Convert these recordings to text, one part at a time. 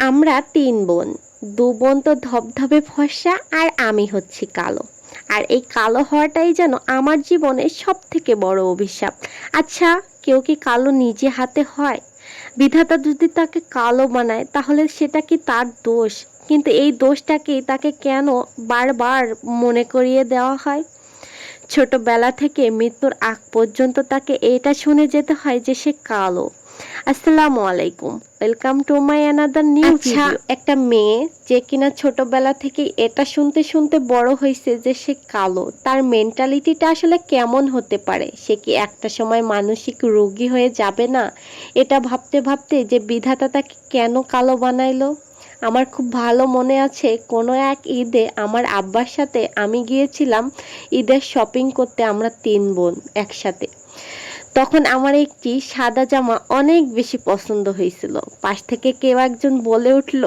আমরা তিন বোন। দু বোন তো ধবধবে ফর্সা আর আমি হচ্ছি কালো। আর এই কালো হওয়াটাই যেন আমার জীবনের সব থেকে বড় অভিশাপ। আচ্ছা, কেউ কি কালো নিজে হাতে হয়? বিধাতা যদি তাকে কালো বানায় তাহলে সেটা কি তার দোষ? কিন্তু এই দোষটাকেই তাকে কেন বারবার মনে করিয়ে দেওয়া হয়? ছোটবেলা থেকে মৃত্যুর আগ পর্যন্ত তাকে এটা শুনে যেতে হয় যে সে কালো। আসসালামু আলাইকুম, welcome to my another new video. একটা মেয়ে যে কিনা ছোটবেলা থেকে এটা শুনতে শুনতে বড় হয়েছে যে সে কালো, তার মেন্টালিটিটা আসলে কেমন হতে পারে? সে কি একটা সময় মানসিক রোগী হয়ে যাবে না? এটা ভাবতে ভাবতে যে বিধাতা তাকে কেন কালো বানাইলো। আমার খুব ভালো মনে আছে, কোনো এক ঈদে আমার আব্বার সাথে আমি গিয়েছিলাম ঈদের শপিং করতে, আমরা তিন বোন একসাথে। তখন আমার একটি সাদা জামা অনেক বেশি পছন্দ হয়েছিল। পাশ থেকে কেউ একজন বলে উঠল,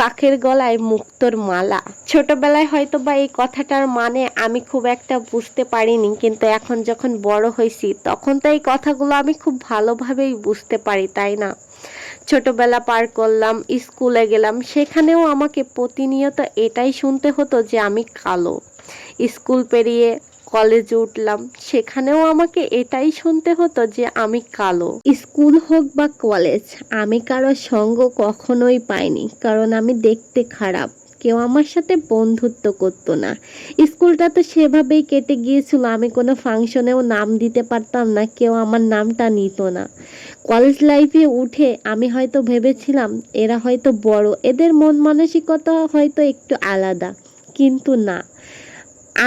কাকের গলায় মুক্তোর মালা। ছোটবেলায় হয়তো বা এই কথাটার মানে আমি খুব একটা বুঝতে পারিনি, কিন্তু এখন যখন বড় হয়েছি তখন তো এই কথাগুলো আমি খুব ভালোভাবেই বুঝতে পারি, তাই না? ছোটবেলা পার করলাম, স্কুলে গেলাম, সেখানেও আমাকে প্রতিনিয়ত এটাই শুনতে হতো যে আমি কালো। স্কুল পেরিয়ে কলেজে উঠলাম, সেখানেও আমাকে এটাই শুনতে হতো যে আমি কালো। স্কুল হোক বা কলেজ, আমি কারো সঙ্গ কখনোই পাইনি, কারণ আমি দেখতে খারাপ। কেউ আমার সাথে বন্ধুত্ব করতো না। স্কুলটা তো সেভাবেই কেটে গিয়েছিল, আমি কোনো ফাংশনেও নাম দিতে পারতাম না, কেউ আমার নামটা নিত না। কলেজ লাইফে উঠে আমি হয়তো ভেবেছিলাম এরা হয়তো বড়, এদের মন মানসিকতা হয়তো একটু আলাদা, কিন্তু না।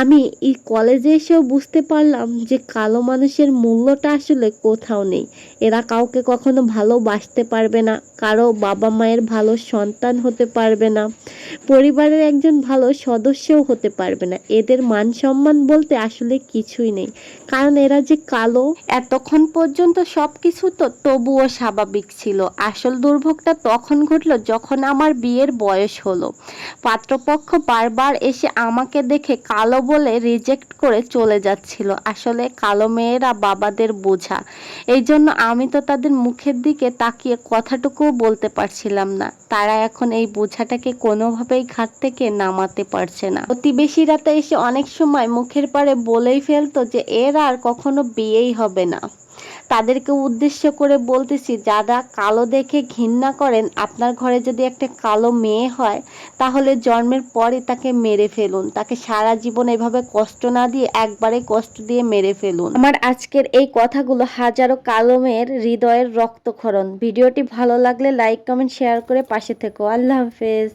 আমি এই কলেজে এসেও বুঝতে পারলাম যে কালো মানুষের মূল্যটা আসলে কোথাও নেই। এরা কাউকে কখনো ভালোবাসতে পারবে না, কারো বাবা মায়ের ভালো সন্তান হতে পারবে না, পরিবারের একজন ভালো সদস্যও হতে পারবে না। এদের মান সম্মান বলতে আসলে কিছুই নেই, কারণ এরা যে কালো। এতক্ষণ পর্যন্ত সব কিছু তো তবুও স্বাভাবিক ছিল। আসল দুর্ভোগটা তখন ঘটলো যখন আমার বিয়ের বয়স হলো। পাত্রপক্ষ বারবার এসে আমাকে দেখে কালো বলে রিজেক্ট করে চলে যাচ্ছিল। আসলে কালো মেয়েরা বাবাদের বোঝা, এই জন্য আমি তো তাদের মুখের দিকে তাকিয়ে কথাটুকুও বলতে পারছিলাম না। তারা এখন এই বোঝাটাকে কোনোভাবেই ঘাট থেকে নামাতে পারছে না। প্রতিবেশীরা তো এসে অনেক সময় মুখের পারে বলেই ফেলতো যে এর আর কখনো বিয়েই হবে না। তাদেরকে উদ্দেশ্য করে বলতেছি, যারা কালো দেখে ঘৃণা করেন, আপনার ঘরে যদি একটা কালো মেয়ে হয় তাহলে জন্মের পরই তাকে মেরে ফেলুন। তাকে সারা জীবন এভাবে কষ্ট না দিয়ে একবারে কষ্ট দিয়ে মেরে ফেলুন। আমার আজকের এই কথাগুলো হাজারো কালো মেয়ের হৃদয়ের রক্তক্ষরণ। ভিডিওটি ভালো লাগলে লাইক কমেন্ট শেয়ার করে পাশে থেকো। আল্লাহ হাফেজ।